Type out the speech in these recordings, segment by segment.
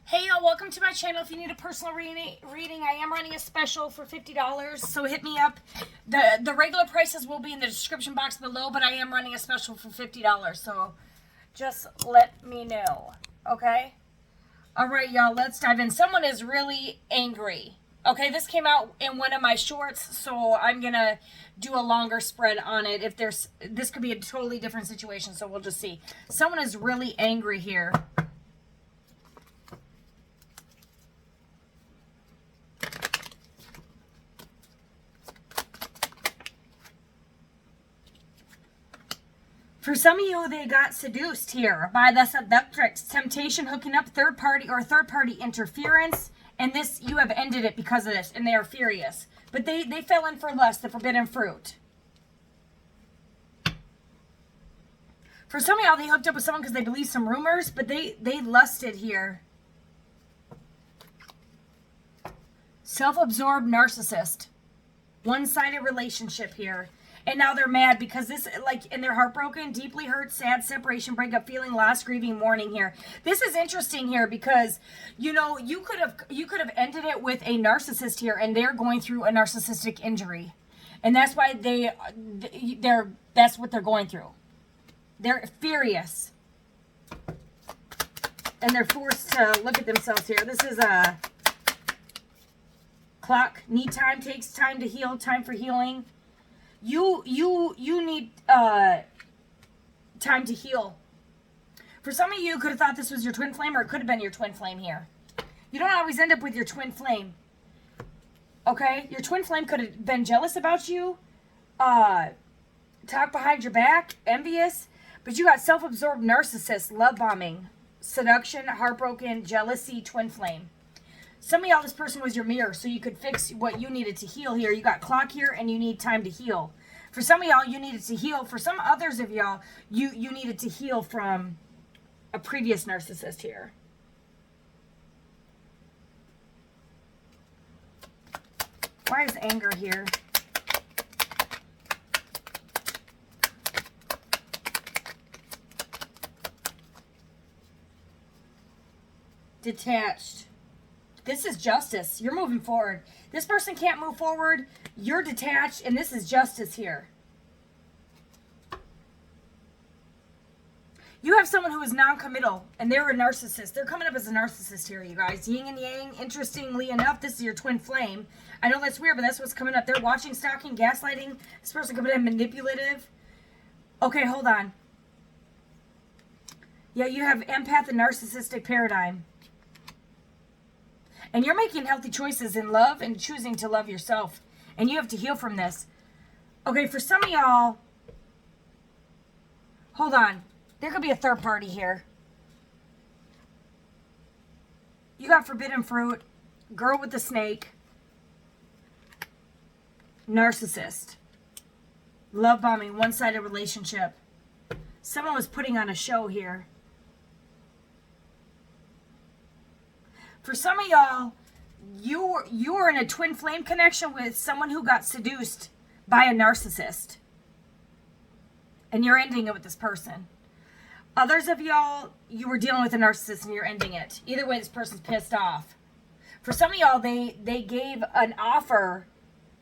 Hey y'all, welcome to my channel. If you need a personal reading, I am running a special for $50, so hit me up. The regular prices will be in the description box below, but I am running a special for $50, so just let me know, okay? All right, y'all, let's dive in. Someone is really angry. Okay, this came out in one of my shorts, so I'm going to do a longer spread on it. This could be a totally different situation, so we'll just see. Someone is really angry here. For some of you, they got seduced here by the seductrix, temptation, hooking up, third party or third party interference, and this, you have ended it because of this, and they are furious. But they fell in for lust, the forbidden fruit. For some of y'all, they hooked up with someone because they believed some rumors, but they lusted here. Self-absorbed narcissist. One-sided relationship here. And now they're mad because this, and they're heartbroken, deeply hurt, sad, separation, breakup, feeling, loss, grieving, mourning here. This is interesting here because, you know, you could have ended it with a narcissist here, and they're going through a narcissistic injury, and that's why that's what they're going through. They're furious, and they're forced to look at themselves here. This is a clock. Need time, takes time to heal, time for healing. You need time to heal. For some of you, could have thought this was your twin flame, or it could have been your twin flame here. You don't always end up with your twin flame. Okay? Your twin flame could have been jealous about you, talk behind your back, envious, but you got self-absorbed narcissist, love bombing, seduction, heartbroken, jealousy, twin flame. Some of y'all, this person was your mirror, so you could fix what you needed to heal here. You got clock here, and you need time to heal. For some of y'all, you needed to heal. For some others of y'all, you needed to heal from a previous narcissist here. Why is anger here? Detached. This is justice. You're moving forward. This person can't move forward. You're detached, and this is justice here. You have someone who is non-committal, and they're a narcissist. They're coming up as a narcissist here, you guys. Yin and yang. Interestingly enough, this is your twin flame. I know that's weird, but that's what's coming up. They're watching, stalking, gaslighting. This person could be manipulative. Okay, hold on. Yeah, you have empath and narcissistic paradigm. And you're making healthy choices in love and choosing to love yourself. And you have to heal from this. Okay, for some of y'all, hold on. There could be a third party here. You got forbidden fruit, girl with the snake, narcissist, love bombing, one-sided relationship. Someone was putting on a show here. For some of y'all, you were in a twin flame connection with someone who got seduced by a narcissist. And you're ending it with this person. Others of y'all, you were dealing with a narcissist and you're ending it. Either way, this person's pissed off. For some of y'all, they gave an offer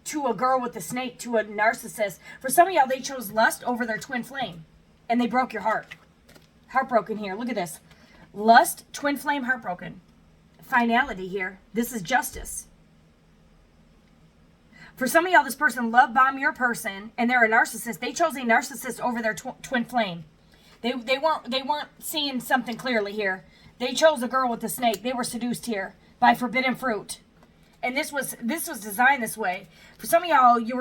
to a girl with the snake, to a narcissist. For some of y'all, they chose lust over their twin flame. And they broke your heart. Heartbroken here. Look at this. Lust, twin flame, heartbroken. Finality here. This is justice. For some of y'all, this person love bomb your person, and they're a narcissist. They chose a narcissist over their twin flame. They weren't seeing something clearly here. They chose a girl with the snake. They were seduced here by forbidden fruit, and this was designed this way. For some of y'all, you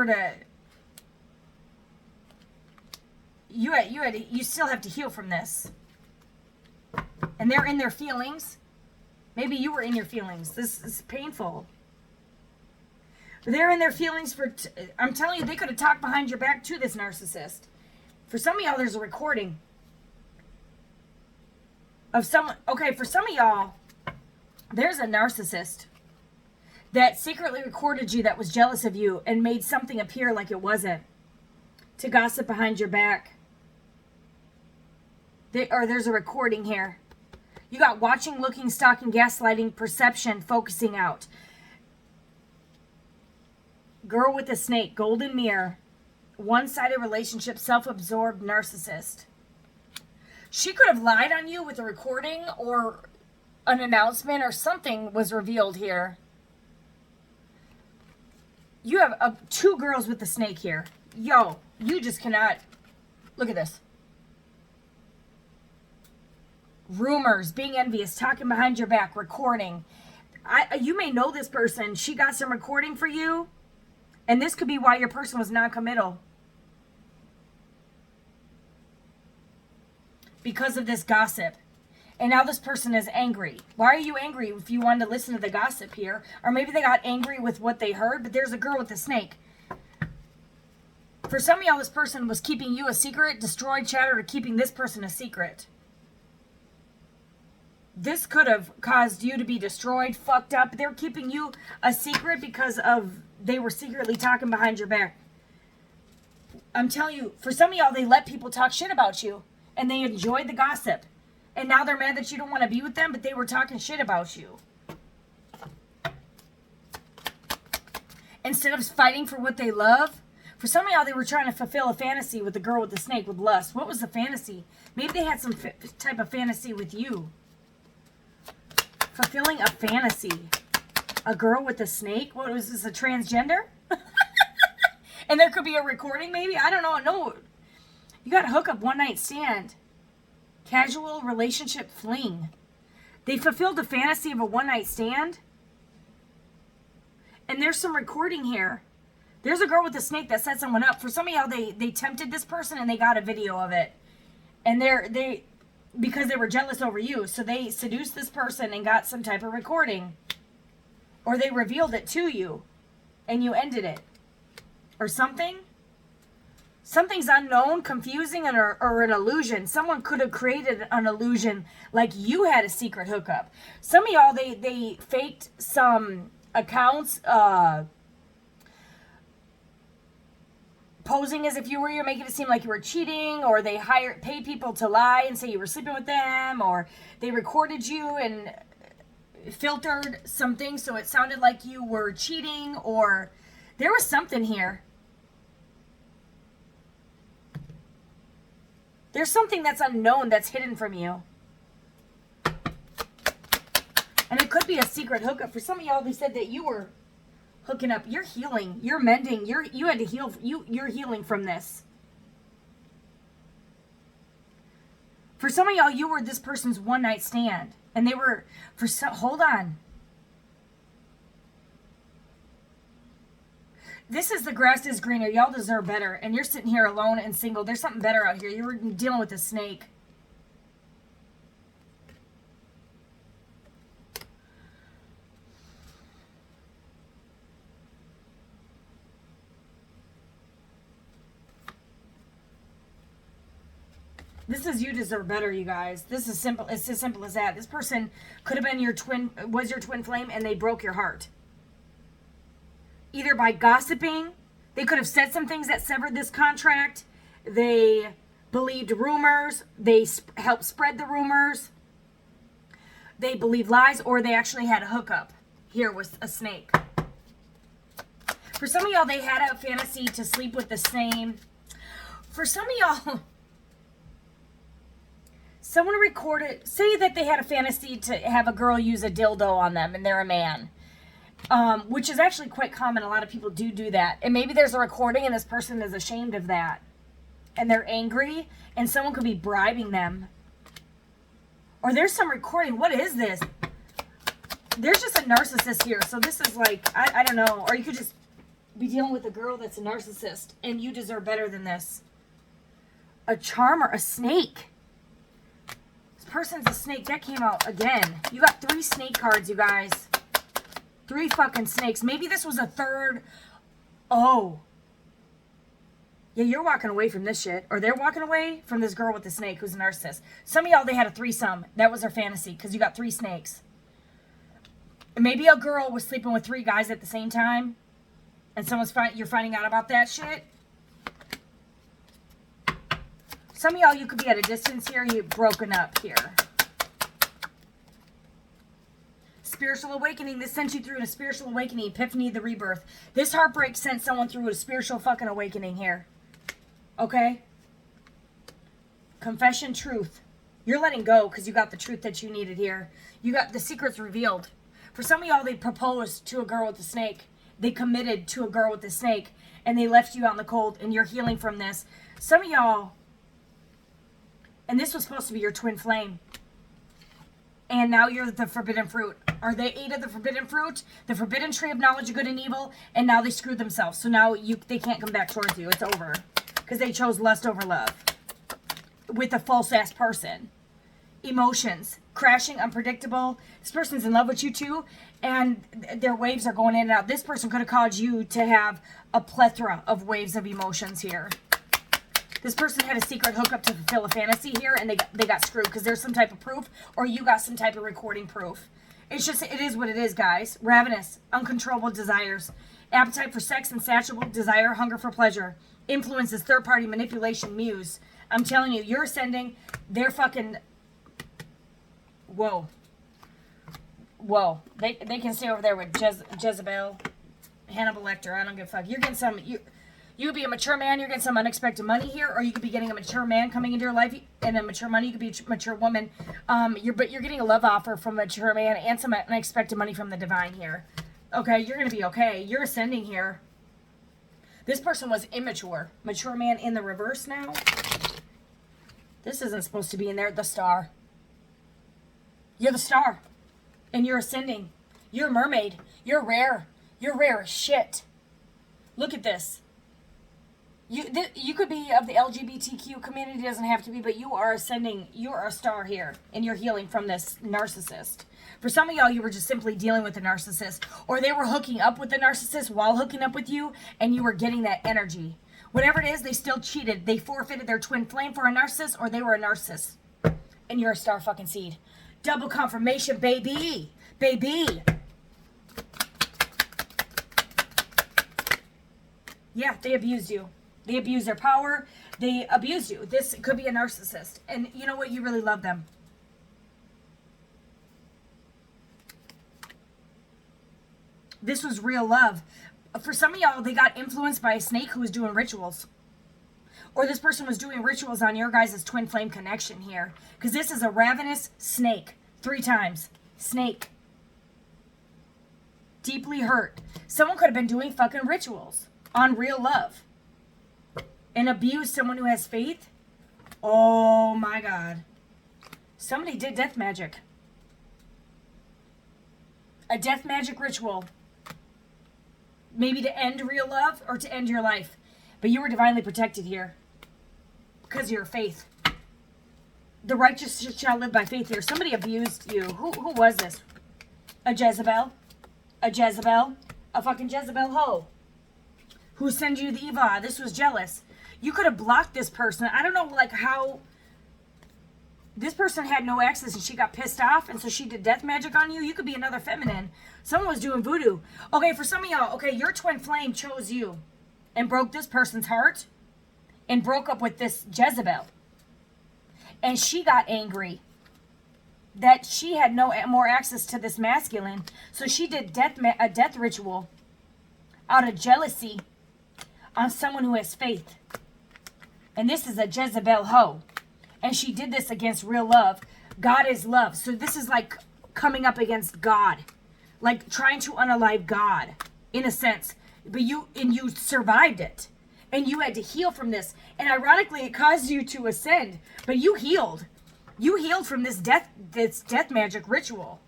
still have to heal from this, and they're in their feelings. Maybe you were in your feelings. This is painful. They're in their feelings I'm telling you, they could have talked behind your back to this narcissist. For some of y'all, there's a recording of someone. Okay, for some of y'all, there's a narcissist that secretly recorded you, that was jealous of you and made something appear like it wasn't, to gossip behind your back. There's a recording here. You got watching, looking, stalking, gaslighting, perception, focusing out. Girl with the snake, golden mirror, one-sided relationship, self-absorbed narcissist. She could have lied on you with a recording or an announcement or something was revealed here. You have 2 girls with the snake here. Yo, you just cannot. Look at this. Rumors, being envious, talking behind your back, recording. You may know this person. She got some recording for you. And this could be why your person was non-committal. Because of this gossip. And now this person is angry. Why are you angry if you wanted to listen to the gossip here? Or maybe they got angry with what they heard. But there's a girl with a snake. For some of y'all, this person was keeping you a secret, destroyed, shattered, or keeping this person a secret. This could have caused you to be destroyed, fucked up. They're keeping you a secret because of they were secretly talking behind your back. I'm telling you, for some of y'all, they let people talk shit about you. And they enjoyed the gossip. And now they're mad that you don't want to be with them, but they were talking shit about you. Instead of fighting for what they love, for some of y'all, they were trying to fulfill a fantasy with the girl with the snake, with lust. What was the fantasy? Maybe they had some type of fantasy with you. Fulfilling a fantasy. A girl with a snake? What was this, a transgender? And there could be a recording maybe? I don't know. No. You got a hookup, one night stand. Casual relationship fling. They fulfilled the fantasy of a one night stand. And there's some recording here. There's a girl with a snake that set someone up. For some of y'all, they tempted this person and they got a video of it. And they because they were jealous over you. So they seduced this person and got some type of recording. Or they revealed it to you. And you ended it. Or something. Something's unknown, confusing, or an illusion. Someone could have created an illusion like you had a secret hookup. Some of y'all, they faked some accounts, posing as if you were, making it seem like you were cheating, or they paid people to lie and say you were sleeping with them, or they recorded you and filtered something so it sounded like you were cheating, or there was something here. There's something that's unknown that's hidden from you. And it could be a secret hookup. For some of y'all, they said that you were hooking up. You're healing. You're mending. You had to heal. You're healing from this. For some of y'all, you were this person's one night stand. And they were, hold on. This is the grass is greener. Y'all deserve better. And you're sitting here alone and single. There's something better out here. You were dealing with a snake. This is you deserve better, you guys. This is simple. It's as simple as that. This person could have been was your twin flame, and they broke your heart. Either by gossiping, they could have said some things that severed this contract. They believed rumors. They helped spread the rumors. They believed lies, or they actually had a hookup here with a snake. For some of y'all, they had a fantasy to sleep with the same. For some of y'all, someone recorded, say that they had a fantasy to have a girl use a dildo on them and they're a man. Which is actually quite common. A lot of people do that. And maybe there's a recording and this person is ashamed of that. And they're angry and someone could be bribing them. Or there's some recording. What is this? There's just a narcissist here. So this is like, I don't know. Or you could just be dealing with a girl that's a narcissist and you deserve better than this. A charmer, a snake. This person's a snake. That came out again. You got 3 snake cards, you guys. 3 fucking snakes. Maybe this was a third. Oh. Yeah, you're walking away from this shit. Or they're walking away from this girl with the snake who's a narcissist. Some of y'all, they had a threesome. That was their fantasy because you got 3 snakes. And maybe a girl was sleeping with 3 guys at the same time. And you're finding out about that shit. Some of y'all, you could be at a distance here. You've broken up here. Spiritual awakening. This sent you through a spiritual awakening. Epiphany of the rebirth. This heartbreak sent someone through a spiritual fucking awakening here. Okay? Confession, truth. You're letting go because you got the truth that you needed here. You got the secrets revealed. For some of y'all, they proposed to a girl with a snake. They committed to a girl with a snake. And they left you out in the cold. And you're healing from this. Some of y'all, and this was supposed to be your twin flame. And now you're the forbidden fruit. Or they ate of the forbidden fruit, the forbidden tree of knowledge of good and evil, and now they screwed themselves. So now they can't come back towards you. It's over. Because they chose lust over love. With a false-ass person. Emotions. Crashing, unpredictable. This person's in love with you too, and their waves are going in and out. This person could have caused you to have a plethora of waves of emotions here. This person had a secret hookup to fulfill a fantasy here, and they got screwed because there's some type of proof, or you got some type of recording proof. It's just, it is what it is, guys. Ravenous, uncontrollable desires, appetite for sex, insatiable desire, hunger for pleasure, influences, third-party manipulation, muse. I'm telling you, you're ascending. They're fucking... Whoa. Whoa. They can stay over there with Jezebel, Hannibal Lecter. I don't give a fuck. You're getting some... You could be a mature man, you're getting some unexpected money here, or you could be getting a mature man coming into your life, and a mature money, you could be a mature woman. But you're getting a love offer from a mature man and some unexpected money from the divine here. Okay, you're going to be okay. You're ascending here. This person was immature. Mature man in the reverse now. This isn't supposed to be in there. The star. You're the star. And you're ascending. You're a mermaid. You're rare. You're rare as shit. Look at this. You could be of the LGBTQ community, it doesn't have to be, but you are ascending. You are a star here, and you're healing from this narcissist. For some of y'all, you were just simply dealing with a narcissist, or they were hooking up with the narcissist while hooking up with you, and you were getting that energy. Whatever it is, they still cheated. They forfeited their twin flame for a narcissist, or they were a narcissist. And you're a star fucking seed. Double confirmation, baby. Baby. Yeah, they abused you. They abused their power. They abused you. This could be a narcissist. And you know what? You really love them. This was real love. For some of y'all, they got influenced by a snake who was doing rituals. Or this person was doing rituals on your guys' twin flame connection here. Because this is a ravenous snake. 3 times. Snake. Deeply hurt. Someone could have been doing fucking rituals on real love. And abuse someone who has faith? Oh my God. Somebody did death magic. A death magic ritual. Maybe to end real love or to end your life. But you were divinely protected here. Because of your faith. The righteous shall live by faith here. Somebody abused you. Who was this? A Jezebel? A Jezebel? A fucking Jezebel hoe. Who sent you the Eva? This was jealous. You could have blocked this person. I don't know, like, how this person had no access and she got pissed off and so she did death magic on you. You could be another feminine. Someone was doing voodoo. Okay, for some of y'all, okay, your twin flame chose you and broke this person's heart and broke up with this Jezebel. And she got angry that she had no more access to this masculine. So she did a death ritual out of jealousy on someone who has faith. And this is a Jezebel hoe. And she did this against real love. God is love. So this is like coming up against God. Like trying to unalive God, in a sense. But you survived it. And you had to heal from this. And ironically, it caused you to ascend. But you healed. You healed from this death magic ritual.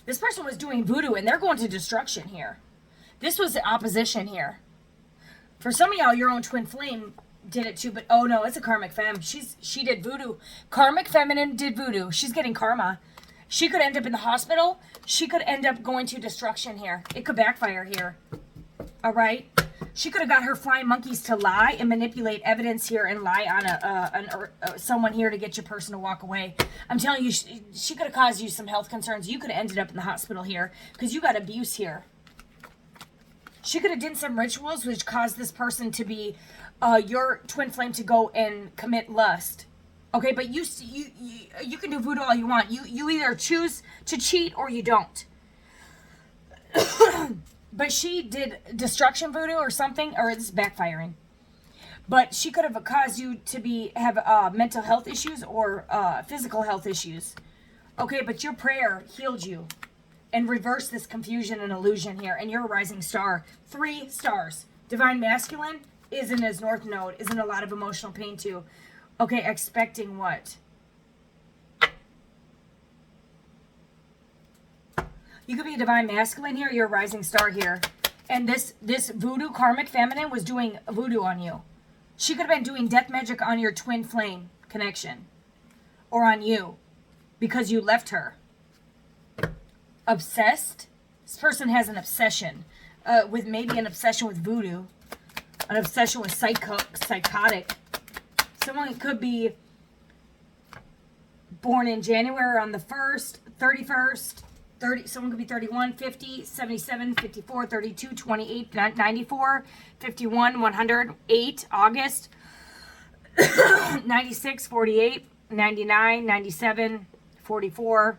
This person was doing voodoo and they're going to destruction here. This was the opposition here. For some of y'all, your own twin flame did it too, but oh no, it's a karmic femme. She did voodoo. Karmic feminine did voodoo. She's getting karma. She could end up in the hospital. She could end up going to destruction here. It could backfire here. All right? She could have got her flying monkeys to lie and manipulate evidence here and lie on someone here to get your person to walk away. I'm telling you, she could have caused you some health concerns. You could have ended up in the hospital here because you got abuse here. She could have done some rituals which caused this person to be your twin flame to go and commit lust Okay, but you can do voodoo all you want. You either choose to cheat or you don't. But she did destruction voodoo or something, or it's backfiring. But she could have caused you to have mental health issues or physical health issues. Okay, but your prayer healed you and reversed this confusion and illusion here. And you're a rising star. 3 stars. Divine masculine is in his north node, is in a lot of emotional pain too. Okay, expecting what? You could be a divine masculine here. You're a rising star here. And this voodoo karmic feminine was doing voodoo on you. She could have been doing death magic on your twin flame connection. Or on you. Because you left her. Obsessed. This person has an obsession. With maybe an obsession with voodoo. An obsession with psychotic. Someone could be born in January on the 1st, 31st, 30. Someone could be 31, 50, 77, 54, 32, 28, 94, 51, 108, August, 96, 48, 99, 97, 44,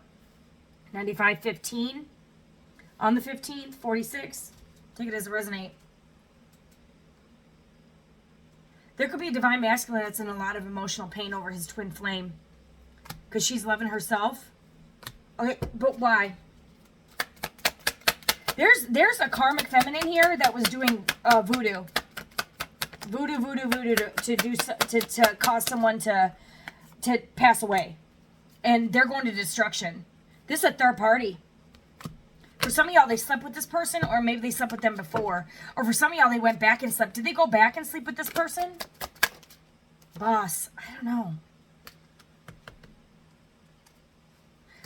95, 15. On the 15th, 46. Take it as a resonate. There could be a divine masculine that's in a lot of emotional pain over his twin flame. Because she's loving herself. Okay, but why? There's a karmic feminine here that was doing voodoo. Voodoo to cause someone to pass away. And they're going to destruction. This is a third party. For some of y'all, they slept with this person, or maybe they slept with them before. Or for some of y'all, they went back and slept. Did they go back and sleep with this person? Boss, I don't know.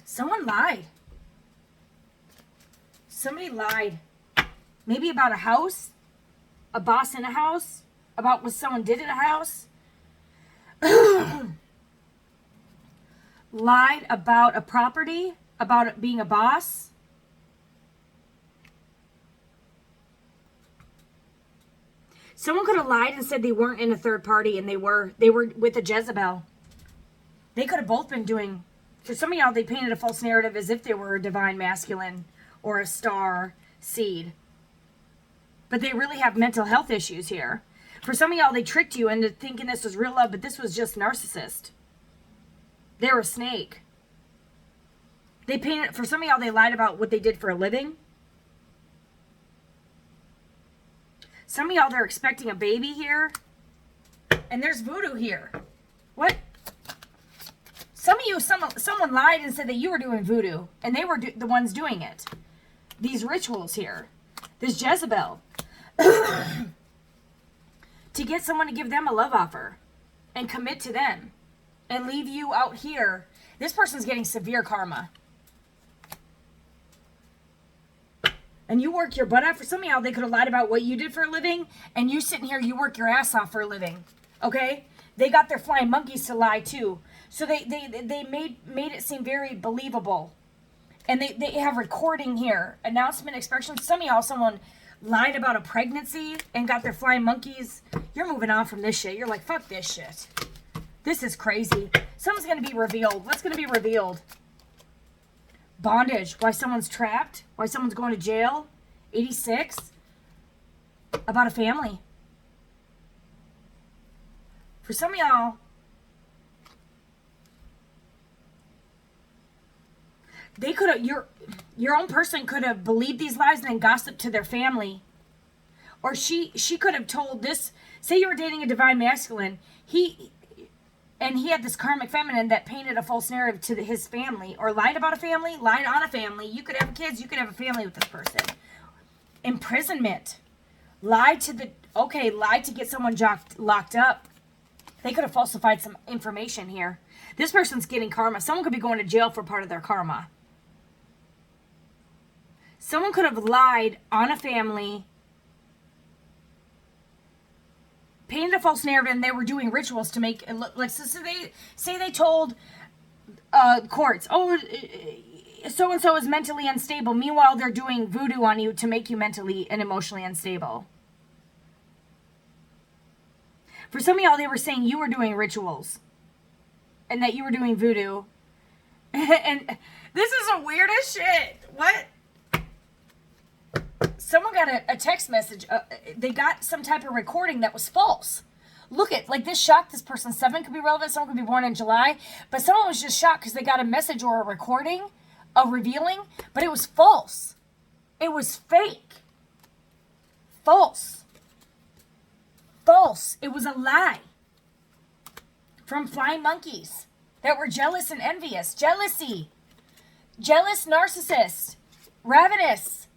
Someone lied. Somebody lied. Maybe about a house, a boss in a house, about what someone did in a house. Lied about a property, about it being a boss. Someone could have lied and said they weren't in a third party and they were with a Jezebel. They could have both been doing, for some of y'all, they painted a false narrative as if they were a divine masculine or a star seed. But they really have mental health issues here. For some of y'all, they tricked you into thinking this was real love, but this was just narcissist. They're a snake. They painted, for some of y'all, they lied about what they did for a living. Some of y'all, they're expecting a baby here. And there's voodoo here. What? Some of you, someone lied and said that you were doing voodoo. And they were the ones doing it. These rituals here. This Jezebel. To get someone to give them a love offer. And commit to them. And leave you out here. This person's getting severe karma. And you work your butt off. For some of y'all, they could have lied about what you did for a living. And you sitting here, you work your ass off for a living. Okay? They got their flying monkeys to lie too. So they made it seem very believable. And they have recording here. Announcement, expressions. Some of y'all, someone lied about a pregnancy and got their flying monkeys. You're moving on from this shit. You're like, fuck this shit. This is crazy. Something's going to be revealed. What's going to be revealed? Bondage. Why someone's trapped. Why someone's going to jail. 86. About a family. For some of y'all, they could have, your own person could have believed these lies and then gossiped to their family. Or she could have told this, say you were dating a divine masculine, he had this karmic feminine that painted a false narrative to his family, or lied about a family, lied on a family. You could have kids, you could have a family with this person. Imprisonment. Lied to get someone locked up. They could have falsified some information here. This person's getting karma. Someone could be going to jail for part of their karma. Someone could have lied on a family, painted a false narrative, and they were doing rituals to make it look like, so they told courts, oh, so-and-so is mentally unstable. Meanwhile, they're doing voodoo on you to make you mentally and emotionally unstable. For some of y'all, they were saying you were doing rituals. and that you were doing voodoo. And this is the weirdest shit. What? Someone got a text message. They got some type of recording that was false. Look at, like, this shocked this person. 7 could be relevant. Someone could be born in July. But someone was just shocked because they got a message or a recording of revealing, but it was false. It was fake. False. False. It was a lie. From flying monkeys that were jealous and envious. Jealousy. Jealous narcissists. Ravenous.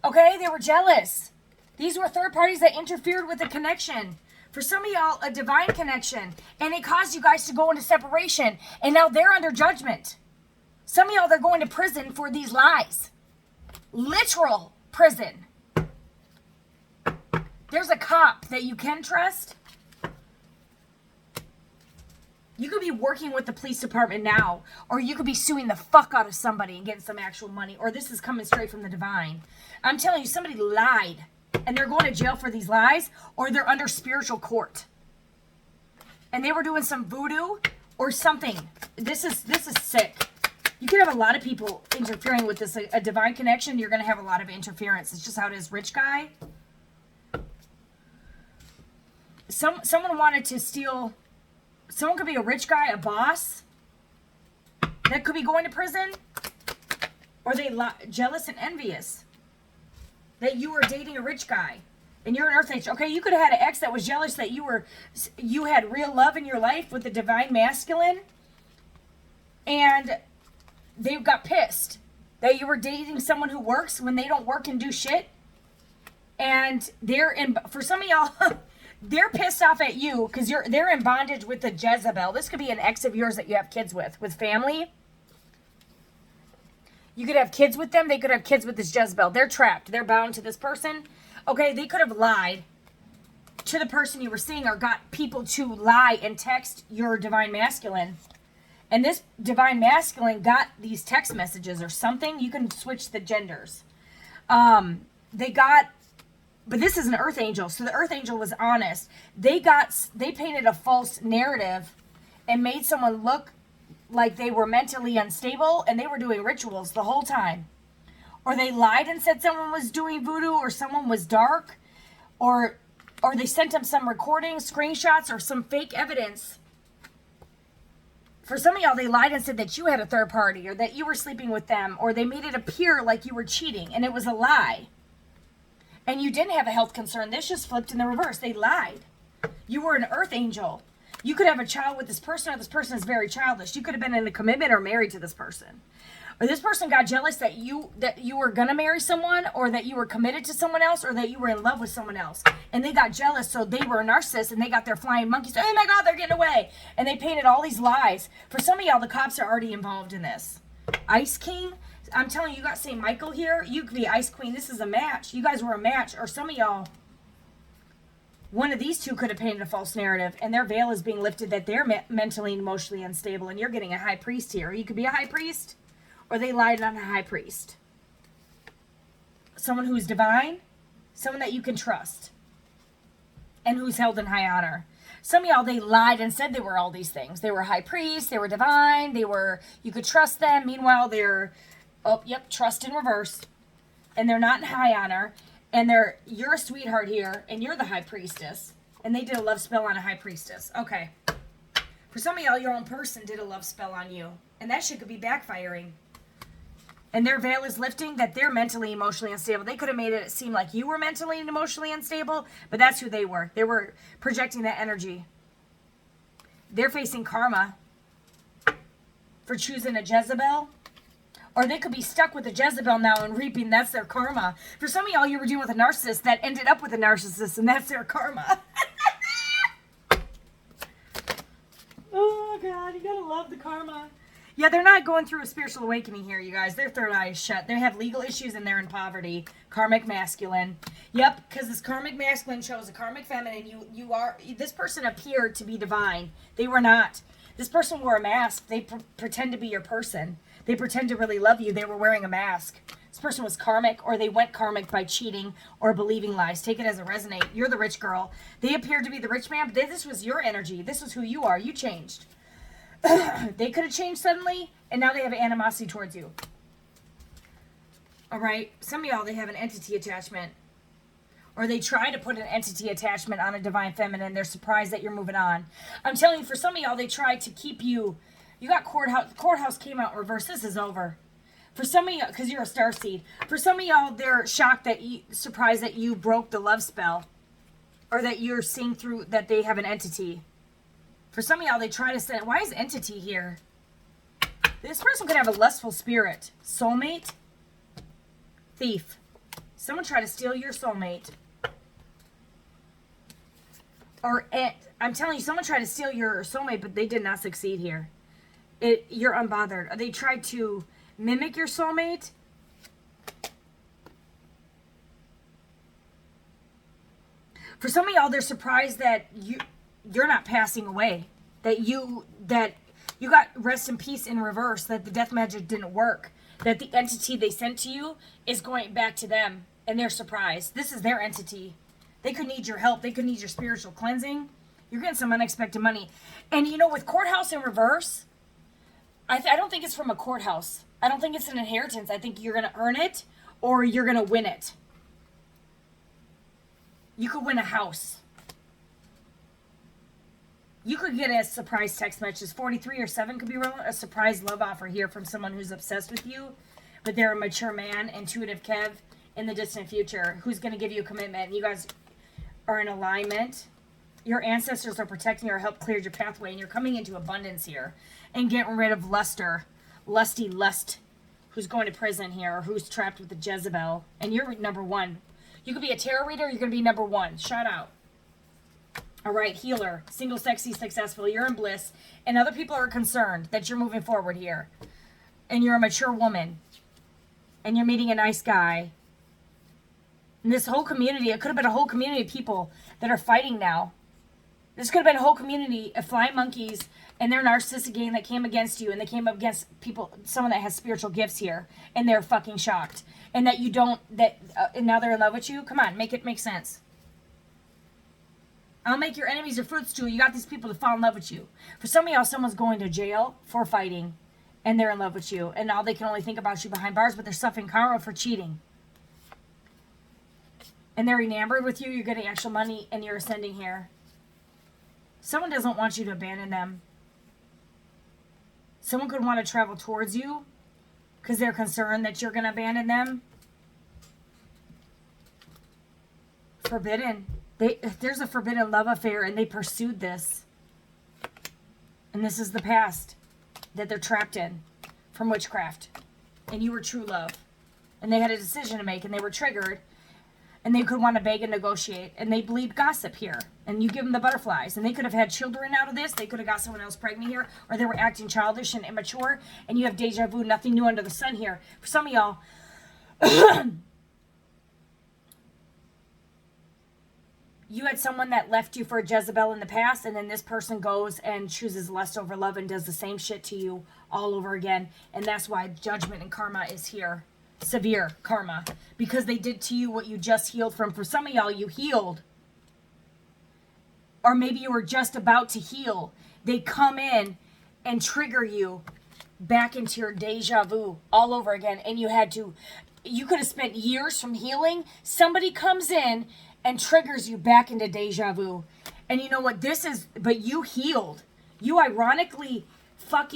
Okay, they were jealous. These were third parties that interfered with the connection. For some of y'all, a divine connection. And it caused you guys to go into separation. And now they're under judgment. Some of y'all, they're going to prison for these lies. Literal prison. There's a cop that you can trust. You could be working with the police department now, or you could be suing the fuck out of somebody and getting some actual money, or this is coming straight from the divine. I'm telling you, somebody lied, and they're going to jail for these lies, or they're under spiritual court. And they were doing some voodoo or something. This is sick. You could have a lot of people interfering with this. A divine connection, you're going to have a lot of interference. It's just how it is. Rich guy. Someone wanted to steal. Someone could be a rich guy, a boss, that could be going to prison. Or they jealous and envious that you were dating a rich guy and you're an earth angel. Okay, you could have had an ex that was jealous that you had real love in your life with the divine masculine, and they got pissed that you were dating someone who works when they don't work and do shit. And for some of y'all, they're pissed off at you because they're in bondage with the Jezebel. This could be an ex of yours that you have kids with family. You could have kids with them. They could have kids with this Jezebel. They're trapped. They're bound to this person. Okay, they could have lied to the person you were seeing, or got people to lie and text your divine masculine. And this divine masculine got these text messages or something. You can switch the genders. But this is an earth angel. So the earth angel was honest. They painted a false narrative and made someone look like they were mentally unstable, and they were doing rituals the whole time. Or they lied and said someone was doing voodoo, or someone was dark, or they sent them some recordings, screenshots, or some fake evidence. For some of y'all, they lied and said that you had a third party, or that you were sleeping with them, or they made it appear like you were cheating, and it was a lie. And you didn't have a health concern. This just flipped in the reverse. They lied. You were an earth angel. You could have a child with this person, or this person is very childish. You could have been in a commitment or married to this person. Or this person got jealous that you were going to marry someone, or that you were committed to someone else, or that you were in love with someone else. And they got jealous, so they were a narcissist, and they got their flying monkeys. Oh my God, they're getting away. And they painted all these lies. For some of y'all, the cops are already involved in this. Ice King, I'm telling you, you got St. Michael here. You could be Ice Queen. This is a match. You guys were a match. Or some of y'all, one of these two could have painted a false narrative, and their veil is being lifted that they're mentally and emotionally unstable, and you're getting a high priest here. You could be a high priest, or they lied on a high priest. Someone who's divine, someone that you can trust, and who's held in high honor. Some of y'all, they lied and said they were all these things. They were high priests, they were divine, you could trust them. Meanwhile, trust in reverse. And they're not in high honor. And you're a sweetheart here, and you're the high priestess. And they did a love spell on a high priestess. Okay. For some of y'all, your own person did a love spell on you. And that shit could be backfiring. And their veil is lifting that they're mentally, emotionally unstable. They could have made it seem like you were mentally and emotionally unstable, but that's who they were. They were projecting that energy. They're facing karma for choosing a Jezebel. Or they could be stuck with a Jezebel now and reaping, that's their karma. For some of y'all, you were dealing with a narcissist that ended up with a narcissist, and that's their karma. Oh, God, you gotta love the karma. Yeah, they're not going through a spiritual awakening here, you guys. Their third eye is shut. They have legal issues, and they're in poverty. Karmic masculine. Yep, because this karmic masculine shows a karmic feminine. This person appeared to be divine. They were not. This person wore a mask. They pretend to be your person. They pretend to really love you. They were wearing a mask. This person was karmic, or they went karmic by cheating or believing lies. Take it as a resonate. You're the rich girl. They appeared to be the rich man, but this was your energy. This was who you are. You changed. They could have changed suddenly, and now they have animosity towards you. All right? Some of y'all, they have an entity attachment. Or they try to put an entity attachment on a divine feminine. They're surprised that you're moving on. I'm telling you, for some of y'all, they try to keep you. You got courthouse. Courthouse came out in reverse. This is over. For some of y'all, because you're a star seed. For some of y'all, they're shocked that surprised that you broke the love spell. Or that you're seeing through that they have an entity. For some of y'all, they try to say, why is entity here? This person could have a lustful spirit. Soulmate. Thief. Someone try to steal your soulmate. Or, I'm telling you, someone tried to steal your soulmate, but they did not succeed here. You're unbothered. They tried to mimic your soulmate. For some of y'all, they're surprised that you're not passing away. That you got rest in peace in reverse. That the death magic didn't work. That the entity they sent to you is going back to them. And they're surprised. This is their entity. They could need your help. They could need your spiritual cleansing. You're getting some unexpected money. And you know, with courthouse in reverse, I don't think it's from a courthouse. I don't think it's an inheritance. I think you're going to earn it or you're going to win it. You could win a house. You could get a surprise text message. 43 or 7 could be a surprise love offer here from someone who's obsessed with you. But they're a mature man, intuitive Kev, in the distant future, who's going to give you a commitment. You guys are in alignment. Your ancestors are protecting or help clear your pathway, and you're coming into abundance here and getting rid of lusty lust, who's going to prison here, or who's trapped with the Jezebel. And you're number 1. You could be a tarot reader, you're going to be number 1. Shout out. All right, healer, single, sexy, successful. You're in bliss, and other people are concerned that you're moving forward here. And you're a mature woman, and you're meeting a nice guy. And this whole community, it could have been a whole community of people that are fighting now. This could have been a whole community of flying monkeys and their narcissistic gang that came against you, and they came up against people, someone that has spiritual gifts here, and they're fucking shocked. And that you don't, and now they're in love with you? Come on, make it make sense. I'll make your enemies your footstool. You got these people to fall in love with you. For some of y'all, someone's going to jail for fighting, and they're in love with you. And now they can only think about you behind bars, but they're suffering karma for cheating. And they're enamored with you. You're getting extra money, and you're ascending here. Someone doesn't want you to abandon them. Someone could want to travel towards you because they're concerned that you're going to abandon them. Forbidden. There's a forbidden love affair, and they pursued this. And this is the past that they're trapped in from witchcraft. And you were true love. And they had a decision to make, and they were triggered. And they could want to beg and negotiate. And they believe gossip here. And you give them the butterflies. And they could have had children out of this. They could have got someone else pregnant here. Or they were acting childish and immature. And you have deja vu, nothing new under the sun here. For some of y'all, you had someone that left you for a Jezebel in the past. And then this person goes and chooses lust over love and does the same shit to you all over again. And that's why judgment and karma is here. Severe karma, because they did to you what you just healed from. For some of y'all, you healed, or maybe you were just about to heal. They come in and trigger you back into your deja vu all over again, and you could have spent years from healing. Somebody comes in and triggers you back into deja vu, and you know what this is, but you healed. You ironically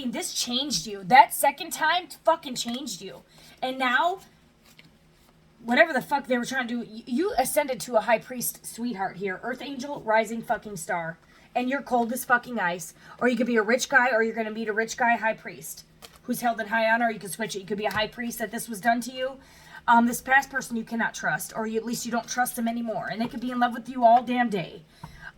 this changed you. That second time fucking changed you. And now, whatever the fuck they were trying to do, you ascended to a high priest sweetheart here. Earth angel, rising fucking star. And you're cold as fucking ice. Or you could be a rich guy, or you're going to meet a rich guy high priest who's held in high honor. Or you could switch it. You could be a high priest that this was done to you. This past person you cannot trust. Or at least you don't trust them anymore. And they could be in love with you all damn day.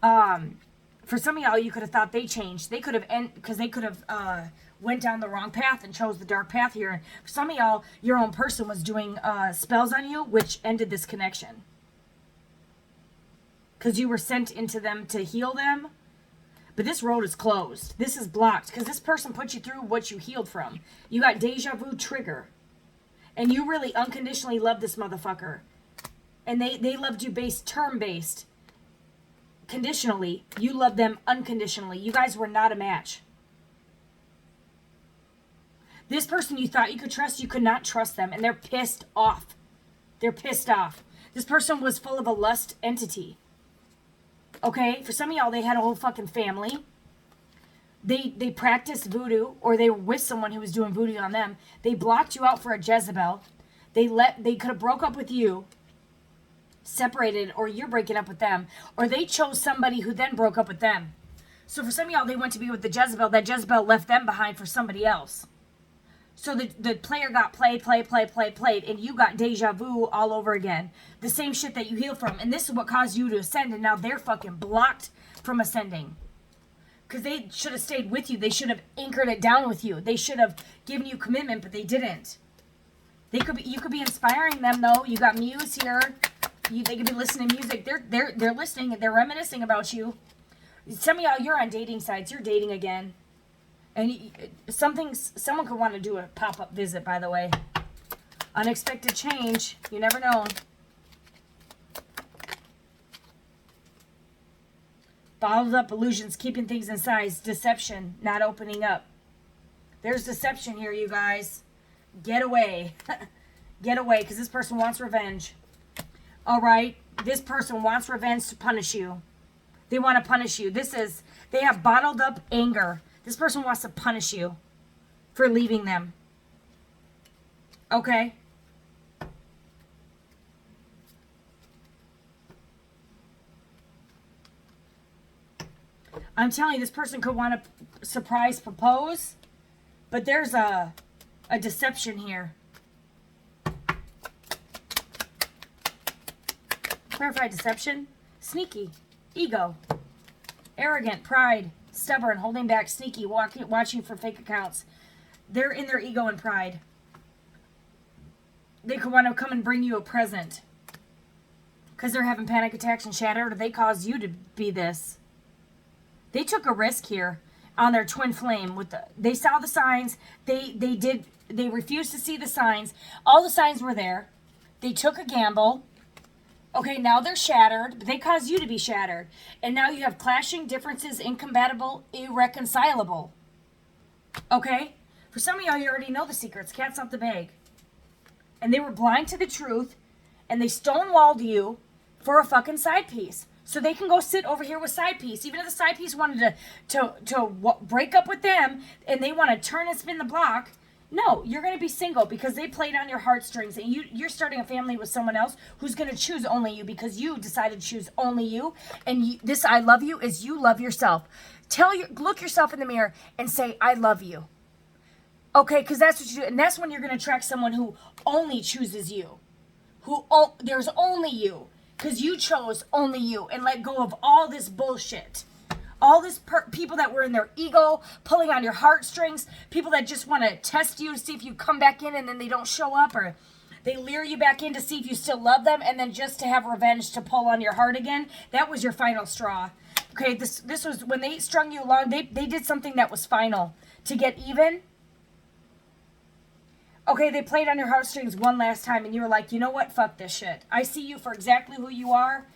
For some of y'all, you could have thought they changed. They could have, because they could have went down the wrong path and chose the dark path here. And for some of y'all, your own person was doing spells on you, which ended this connection. Because you were sent into them to heal them. But this road is closed. This is blocked. Because this person put you through what you healed from. You got deja vu trigger. And you really unconditionally loved this motherfucker. And they loved you term-based. Conditionally. You loved them unconditionally. You guys were not a match. This person you thought you could trust, you could not trust them, and they're pissed off. They're pissed off. This person was full of a lust entity. Okay? For some of y'all, they had a whole fucking family. They practiced voodoo, or they were with someone who was doing voodoo on them. They blocked you out for a Jezebel. They could have broke up with you, separated, or you're breaking up with them, or they chose somebody who then broke up with them. So for some of y'all, they went to be with the Jezebel. That Jezebel left them behind for somebody else. So the player got played, and you got deja vu all over again. The same shit that you healed from. And this is what caused you to ascend, and now they're fucking blocked from ascending. Because they should have stayed with you. They should have anchored it down with you. They should have given you commitment, but they didn't. You could be inspiring them, though. You got muse here. They could be listening to music. They're listening, and they're reminiscing about you. Some of y'all, you're on dating sites. You're dating again. And someone could want to do a pop-up visit, by the way. Unexpected change. You never know. Bottled up illusions, keeping things inside. Deception, not opening up. There's deception here, you guys. Get away. Get away, because this person wants revenge. All right? This person wants revenge to punish you. They want to punish you. They have bottled up anger. This person wants to punish you for leaving them. Okay? I'm telling you, this person could want to surprise propose, but there's a deception here. Clarified deception. Sneaky. Ego. Arrogant. Pride. Stubborn. Holding back. Sneaky. Watching for fake accounts. They're in their ego and pride. They could want to come and bring you a present. Because they're having panic attacks and shattered, or they caused you to be this. They took a risk here on their twin flame. They saw the signs. They refused to see the signs. All the signs were there. They took a gamble. Okay, now they're shattered, but they caused you to be shattered. And now you have clashing differences, incompatible, irreconcilable. Okay? For some of y'all, you already know the secrets. Cat's out the bag. And they were blind to the truth, and they stonewalled you for a fucking side piece. So they can go sit over here with side piece. Even if the side piece wanted to break up with them, and they want to turn and spin the block, no, you're going to be single because they played on your heartstrings, and you're starting a family with someone else who's going to choose only you because you decided to choose only you. And this I love you is you love yourself. Look yourself in the mirror and say, I love you. Okay, because that's what you do. And that's when you're going to attract someone who only chooses you. There's only you. Because you chose only you and let go of all this bullshit. All this people that were in their ego, pulling on your heartstrings, people that just want to test you to see if you come back in and then they don't show up, or they lure you back in to see if you still love them, and then just to have revenge to pull on your heart again. That was your final straw. Okay, this was when they strung you along, they did something that was final to get even. Okay, they played on your heartstrings one last time, and you were like, you know what? Fuck this shit. I see you for exactly who you are.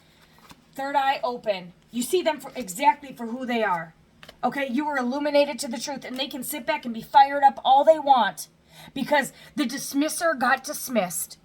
Third eye open. You see them for exactly for who they are. Okay, you were illuminated to the truth, and they can sit back and be fired up all they want because the dismisser got dismissed.